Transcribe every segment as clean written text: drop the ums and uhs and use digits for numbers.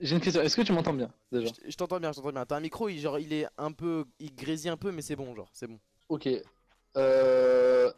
J'ai une question, est-ce que tu m'entends bien déjà? Je t'entends bien, je t'entends bien. T'as un micro, genre, il est un peu. Il grésille un peu, mais c'est bon, genre, c'est bon. Ok. Il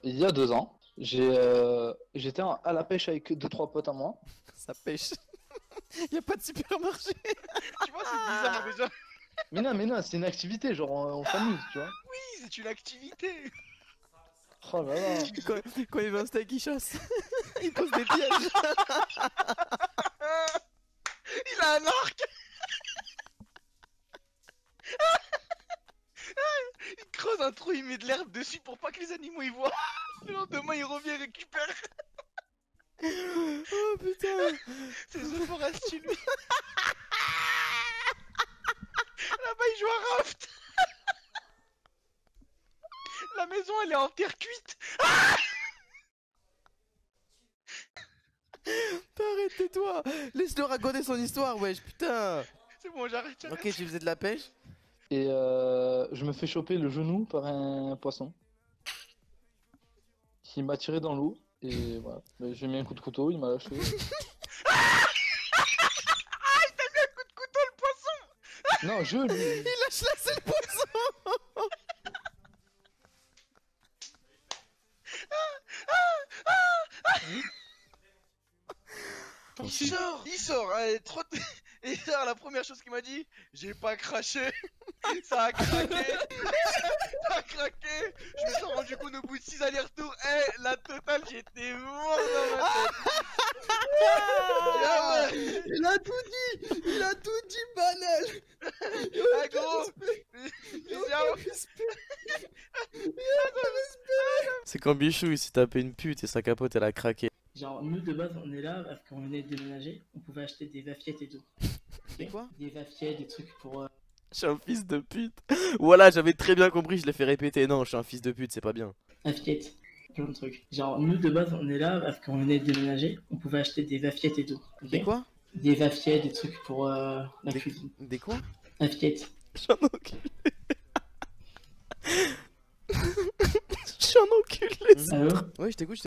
y a 2 ans, j'étais à la pêche avec deux trois potes à moi. Ça pêche. Y a pas de supermarché. Tu vois, c'est bizarre déjà. Mais non, c'est une activité, genre on s'amuse, tu vois. Oui, c'est une activité. Oh là là. Quand il veut un steak, il chasse. Il pose des pièges. Il a un arc. Il creuse un trou, il met de l'herbe dessus pour pas que les animaux y voient. Le lendemain, il revient récupère. Oh putain. C'est The Forest, lui. Là-bas, il joue à Raft. La maison, elle est en terre cuite. Arrête, tais-toi. Laisse-le raconter son histoire, wesh, putain. C'est bon, j'arrête. Ok, tu faisais de la pêche. Et je me fais choper le genou par un poisson qui m'a tiré dans l'eau. Et voilà. Mais j'ai mis un coup de couteau, il m'a lâché. Coup de couteau, le poisson. Non, lui. Il a chassé le poisson. Il sort, allez, et ça, la première chose qu'il m'a dit, j'ai pas craché, ça a craqué, ça a craqué, je me suis rendu compte au bout de 6 allers-retours, la totale, j'étais mort dans ma tête. Ah ouais. Il a tout dit, banal. Ah gros, C'est quand Bichou il s'est tapé une pute et sa capote elle a craqué. Genre, nous de base, on est là parce qu'on venait de déménager, on pouvait acheter des vafiettes et tout. Des quoi? Des vafiettes, des trucs pour. Je suis un fils de pute. Voilà, j'avais très bien compris, je l'ai fait répéter. Non, je suis un fils de pute, c'est pas bien. Vafiettes, plein de trucs. Genre, nous de base, on est là parce qu'on venait de déménager, on pouvait acheter des vafiettes et tout. Ok. Des quoi? Des vafiettes, des trucs pour la cuisine. Des quoi? Vafiettes. Je suis un enculé. Je suis un enculé. Allô? Ouais, je t'écoute.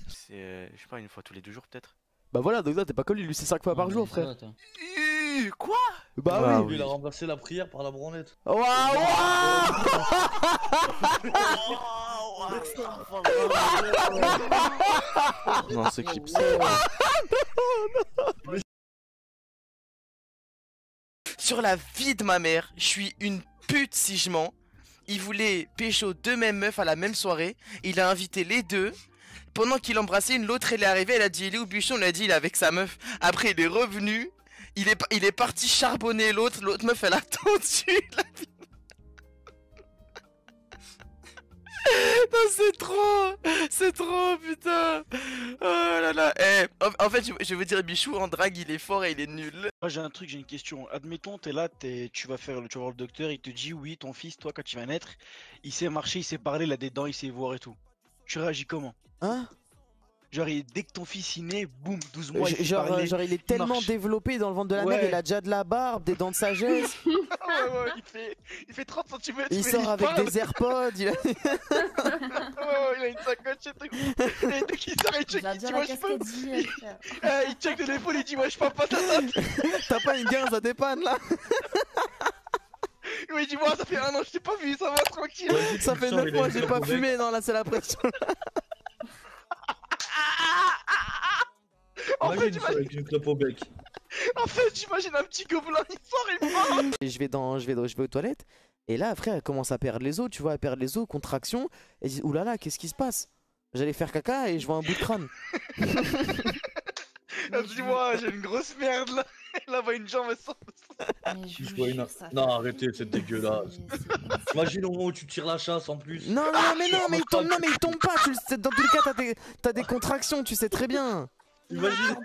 C'est, je sais pas, une fois tous les 2 jours peut-être. Bah voilà, donc là t'es pas comme lui, c'est 5 fois par jour, frère. quoi? Bah Ah, oui. oui. Il a remplacé la prière par la branlette. Waouh. Non, ce clip. Sur la vie de ma mère, je suis une pute si je mens. Il voulait pécho deux mêmes meufs à la même soirée. Il a invité les deux. Pendant qu'il embrassait une, l'autre elle est arrivée, elle a dit il est où Buchon, on a dit il est avec sa meuf. Après il est revenu, il est parti charbonner l'autre meuf elle a attendu la vie. Non c'est trop putain. Oh là là. Eh, en fait je vais vous dire Bichou en drague il est fort et il est nul. Moi j'ai un truc, j'ai une question. Admettons, t'es là, tu vas voir le docteur, il te dit oui, ton fils, toi, quand il va naître, il sait marcher, il sait parler, il a des dents, il sait voir et tout. Tu réagis comment? Hein? Genre, dès que ton fils il naît, boum, 12 mois, il sait parler, genre il est tellement marche. développé dans le ventre de la mère, Ouais. il a déjà de la barbe, des dents de sagesse. Ouais, il fait 30 cm. Il sort avec des AirPods, il a... il a une sacoche et tout. Et dès qu'il sort, il check, il dit wesh papa. Il check de l'épaule, il dit wesh papa, T'as pas une guinze à tes pannes là? il dit moi ça fait 1 an, je t'ai pas vu, ça va tranquille. Ça fait 9 mois, j'ai pas fumé, non là c'est la pression. En fait, avec une clope au bec. j'imagine un petit gobelin, il sort, il part. Et je vais aux toilettes, et là après elle commence à perdre les os, tu vois, elle perd les os, contraction, et dit oulala, qu'est-ce qui se passe? J'allais faire caca et je vois un bout de crâne. Dis-moi, j'ai une grosse merde là. Là-bas, une jambe elle sort. Je vois Non, arrêtez, c'est dégueulasse. Imagine au moment où tu tires la chasse en plus. Non, mais il tombe pas, dans tous les cas t'as des contractions, tu sais très bien. Imagine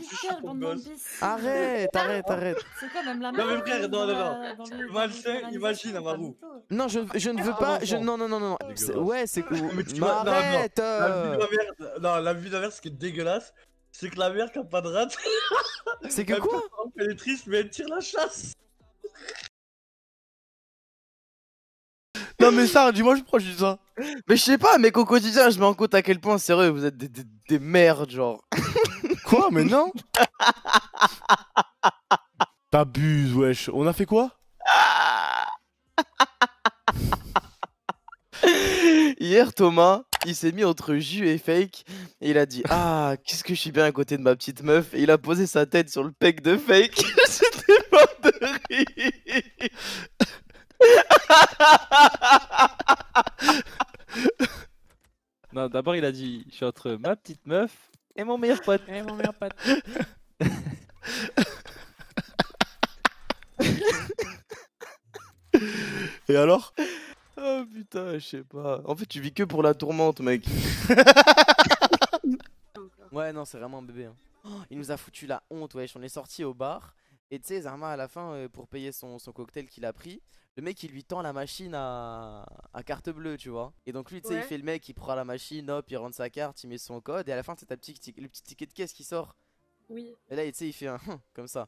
tu chopes ton gosse. Arrête. C'est quand même la Non mais même frère, chose non. Malsain, imagine Amarou. Non, je ne veux pas, non. Ouais, c'est cool. Mais arrête. La vie de la mère, ce qui est dégueulasse, c'est que la mère qui a pas de rate. C'est que quoi? Elle est triste, mais elle tire la chasse. Non mais ça, dis-moi je prends juste ça. Mais je sais pas, mec, au quotidien, je me rends compte à quel point, sérieux, vous êtes des merdes, genre. Quoi? Mais non. T'abuses, wesh. On a fait quoi? Hier, Thomas, il s'est mis entre jus et fake. Et il a dit: Ah, qu'est-ce que je suis bien à côté de ma petite meuf. Et il a posé sa tête sur le pec de fake. J'étais mort de rire. Non, d'abord il a dit je suis entre ma petite meuf et mon meilleur pote. Et alors? Oh putain, je sais pas. En fait, tu vis que pour la tourmente, mec. Ouais, non, c'est vraiment un bébé. Hein. Oh, il nous a foutu la honte, wesh. On est sorti au bar. Et tu sais, Zarma, à la fin, pour payer son cocktail qu'il a pris, le mec, il lui tend la machine à carte bleue, tu vois. Et donc, lui, tu sais, il fait le mec, il prend la machine, hop, il rentre sa carte, il met son code. Et à la fin, c'est le petit ticket de caisse qui sort. Oui. Et là, tu sais, il fait un comme ça.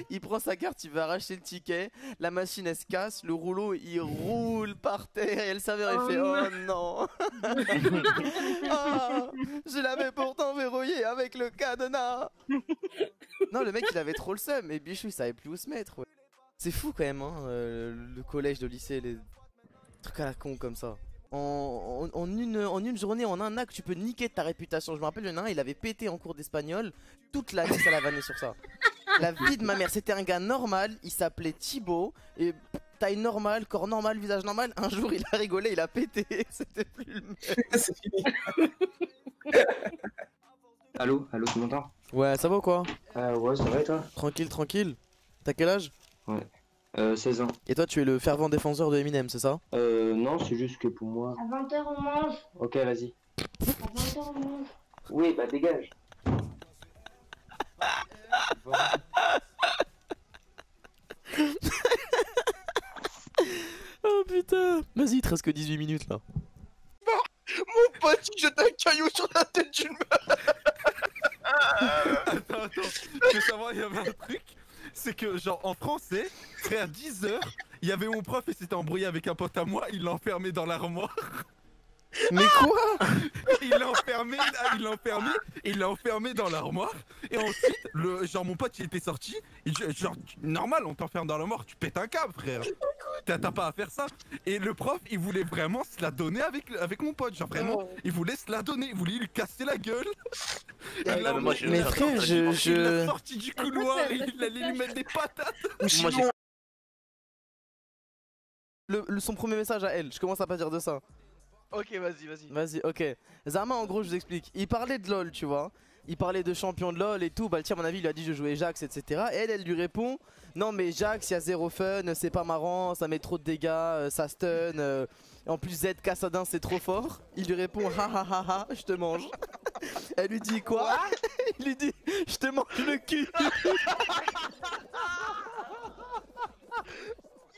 Il prend sa carte, il va arracher le ticket, la machine elle se casse, le rouleau il roule par terre et elle s'avère et fait oh non. Oh, je l'avais pourtant verrouillé avec le cadenas. Non, le mec il avait trop le seum et Bichou il savait plus où se mettre. Ouais. C'est fou quand même hein, le collège, le lycée, les trucs à la con comme ça. En une journée, en un acte, tu peux niquer ta réputation. Je me rappelle, le nain, il avait pété en cours d'espagnol. Toute l'année, ça l'a vanné sur ça. La vie de ma mère, c'était un gars normal. Il s'appelait Thibaut. Et taille normale, corps normal, visage normal. Un jour, il a rigolé, il a pété. C'était plus le même. C'est fini. Allô, tu m'entends? Ouais, ça va ou quoi? Ouais, ça va et toi? Tranquille, tranquille. T'as quel âge? Ouais. 16 ans. Et toi, tu es le fervent défenseur de Eminem, c'est ça? Non, c'est juste que pour moi... À 20h on mange. Ok, vas-y. À 20h on mange. Oui, bah dégage. Oh putain. Vas-y, il te reste que 18 minutes là. Mon pote, il jette un caillou sur la tête d'une meuf. Attends, tu veux savoir, il y avait un truc, c'est que genre en français, frère, 10 heures, il y avait mon prof et s'était embrouillé avec un pote à moi, il l'a enfermé dans l'armoire. Mais quoi? Il l'a enfermé dans l'armoire. Et ensuite, genre mon pote il était sorti. Genre, normal, on t'enferme dans l'armoire, tu pètes un câble, frère. T'as pas à faire ça. Et le prof, il voulait vraiment se la donner avec mon pote. Genre vraiment, il voulait se la donner, il voulait lui casser la gueule. Mais frère, Il l'a sorti du couloir et il allait lui mettre des patates. Son premier message à elle, je commence à pas dire de ça. Ok, vas-y. Vas-y, ok. Zarma, en gros, je vous explique. Il parlait de LoL, tu vois. Il parlait de champion de LoL et tout. Bah, le tien, à mon avis, il lui a dit je jouais Jax, etc. Et elle lui répond non, mais Jax, il y a zéro fun, c'est pas marrant, ça met trop de dégâts, ça stun. En plus, Z Cassadin, c'est trop fort. Il lui répond ha ha ha ha, je te mange. Elle lui dit quoi? Il lui dit je te mange le cul.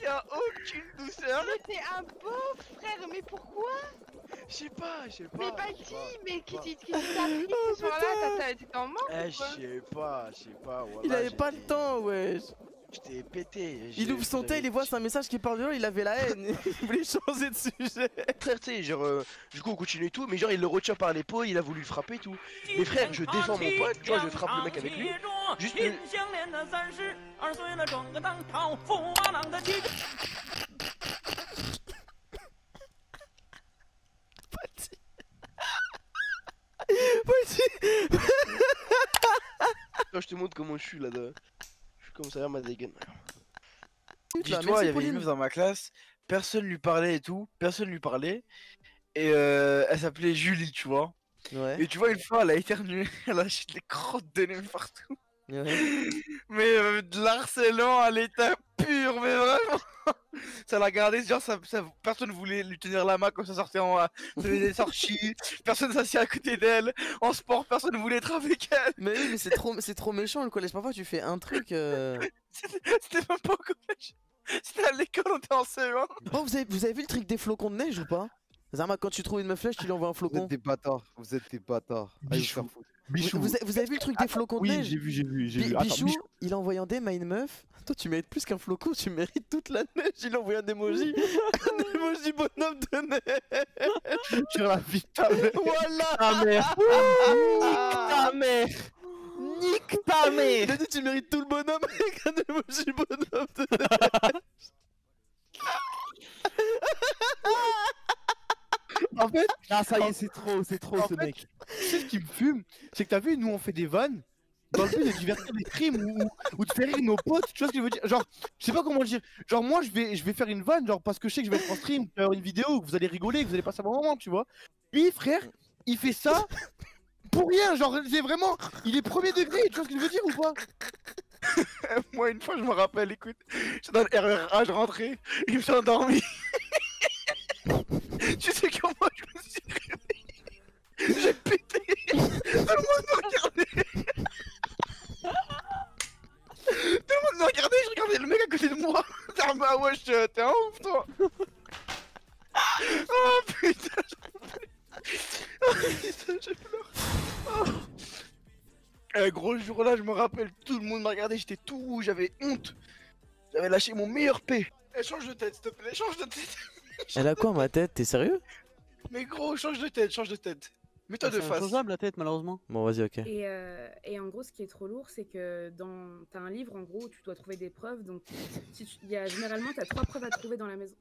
Y'a aucune douceur. Mais t'es un beau frère, mais pourquoi? Je sais pas. Mais pas dit, mais qui t'a pris ce soir-là? T'étais en manque ou quoi? Je sais pas. Voilà, Il avait pas le temps, wesh. J'étais pété. Il ouvre son tel, il voit c'est un message qui parle de LoL, il avait la haine. Il voulait changer de sujet. Frère, tu sais, genre, du coup on continue et tout, mais genre il le retient par l'épaule, il a voulu le frapper et tout. Mais frère, je défends mon pote, tu vois, je frappe le mec avec lui. Juste. Je te montre comment je suis là-dedans. Je suis comme ça, ma dégaine. Dis-toi, il y avait une meuf dans ma classe, personne lui parlait et tout, et elle s'appelait Julie, tu vois. Ouais. Et tu vois, une fois, elle a éternué, elle a lâché des crottes de nez partout. Ouais. Mais de l'harcèlement à l'état pur, mais vraiment. Ça l'a gardé, genre personne voulait lui tenir la main quand ça sortait ça faisait des sorties, personne s'assied à côté d'elle, en sport personne voulait être avec elle. Mais oui, mais c'est trop méchant le collège, parfois tu fais un truc C'était même pas au collège, c'était à l'école, on était en CE1. Oh, vous avez vu le truc des flocons de neige ou pas? Zarma, quand tu trouves une meuf flèche, tu lui envoies un flocon. Vous êtes des bâtards. Bichou. Vous avez vu le truc des flocons de neige? Oui, j'ai vu. Bichou, il a envoyé un DM à une meuf. Toi, tu mérites plus qu'un flocon, tu mérites toute la neige. Il a envoyé un emoji. Un emoji bonhomme de neige. Sur la vie de ta mère. Voilà. Ta mère. Ta mère. nique ta mère. Il a dit tu mérites tout le bonhomme avec un emoji bonhomme. En fait, ah ça y est, c'est trop ce mec. Tu sais ce qui me fume, c'est que t'as vu, nous on fait des vannes dans le but de divertir les streams ou de faire rire nos potes, tu vois ce que je veux dire? Genre, je sais pas comment le dire. Genre moi je vais faire une vanne, genre parce que je sais que je vais être en stream, faire une vidéo, que vous allez rigoler, que vous allez passer un bon moment, tu vois. Lui frère, il fait ça pour rien, genre c'est vraiment, il est premier degré, tu vois ce que je veux dire ou pas? Moi, une fois, je me rappelle, écoute, j'étais dans le RERA, je rentrais, il me s'est endormi. Tu sais comment je me suis réveillé? J'ai pété. Tout le monde me regardait. Tout le monde me regardait, je regardais le mec à côté de moi. Bah ouais, t'es un ouf, toi. Oh putain, je pleure. Oh. Gros jour là, je me rappelle, tout le monde m'a regardé, j'étais tout rouge, j'avais honte. J'avais lâché mon meilleur P. Change de tête, s'il te plaît, change de tête. Elle a quoi ma tête? T'es sérieux? Mais gros, change de tête, change de tête. Mets-toi de C'est face. inchangeable la tête malheureusement. Bon vas-y ok. Et en gros, ce qui est trop lourd, c'est que t'as un livre en gros où tu dois trouver des preuves. Donc, généralement, t'as 3 preuves à trouver dans la maison.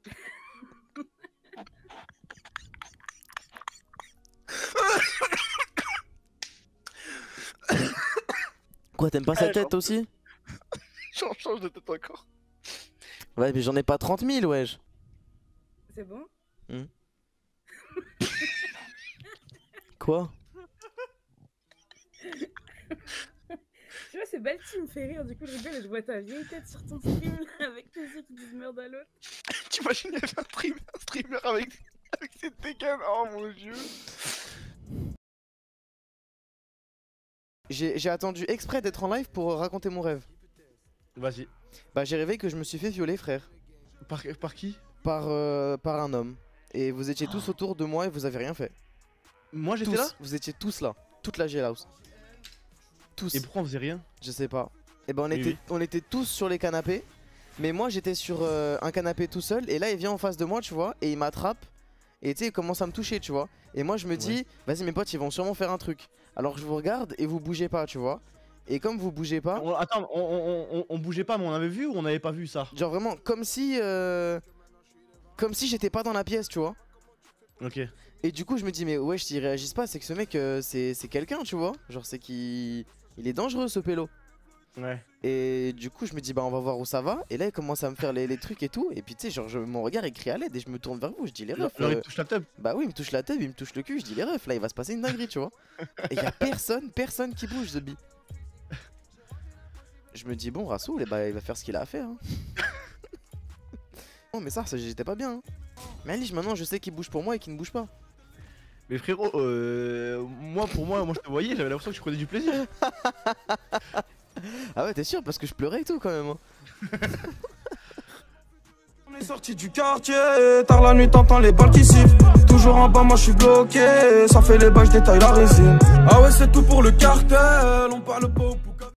Quoi, t'aimes pas sa tête aussi? Change de tête encore. Ouais mais j'en ai pas 30 000 wesh. C'est bon? Quoi? Tu vois, c'est Balti, il me fait rire, du coup je rigole et je vois ta vieille tête sur ton stream là, avec tous ceux qui disent merde à l'autre. T'imagines, il y avait un streamer avec cette dégaine, oh mon dieu. J'ai attendu exprès d'être en live pour raconter mon rêve. Vas-y. Bah j'ai rêvé que je me suis fait violer frère. Par qui? Par un homme. Et vous étiez tous autour de moi et vous avez rien fait. Moi j'étais là? Vous étiez tous là. Toute la jailhouse. Tous. Et pourquoi on faisait rien? Je sais pas. Et ben Oui. on était tous sur les canapés. Mais moi j'étais sur un canapé tout seul. Et là il vient en face de moi tu vois. Et il m'attrape. Et tu sais il commence à me toucher tu vois. Et moi je me dis vas-y mes potes ils vont sûrement faire un truc. Alors je vous regarde et vous bougez pas tu vois. Et comme vous bougez pas... Attends, on bougeait pas mais on avait vu ou on avait pas vu ça? Genre vraiment comme si j'étais pas dans la pièce tu vois. Ok. Et du coup je me dis mais ouais s'ils réagissent pas c'est que ce mec c'est quelqu'un tu vois. Genre c'est qu'il est dangereux ce pélo. Ouais. Et du coup je me dis bah on va voir où ça va. Et là il commence à me faire les trucs et tout. Et puis tu sais genre mon regard il crie à l'aide et je me tourne vers vous. Je dis les refs. Alors il me touche la tub? Bah oui il me touche la tub, il me touche le cul. Je dis les refs là il va se passer une dinguerie tu vois. Et y'a personne qui bouge The Bee. Je me dis bon Rasoul bah, il va faire ce qu'il a à faire hein. Non mais ça j'étais pas bien hein. Mais Alice maintenant je sais qu'il bouge pour moi et qu'il ne bouge pas. Mais frérot, moi je te voyais, j'avais l'impression que tu prenais du plaisir. Ah ouais t'es sûr parce que je pleurais et tout quand même hein. On est sorti du quartier, tard la nuit t'entends les balles qui sifflent. Toujours en bas moi je suis bloqué, ça fait les balles, je détaille la résine. Ah ouais c'est tout pour le cartel, on parle pas au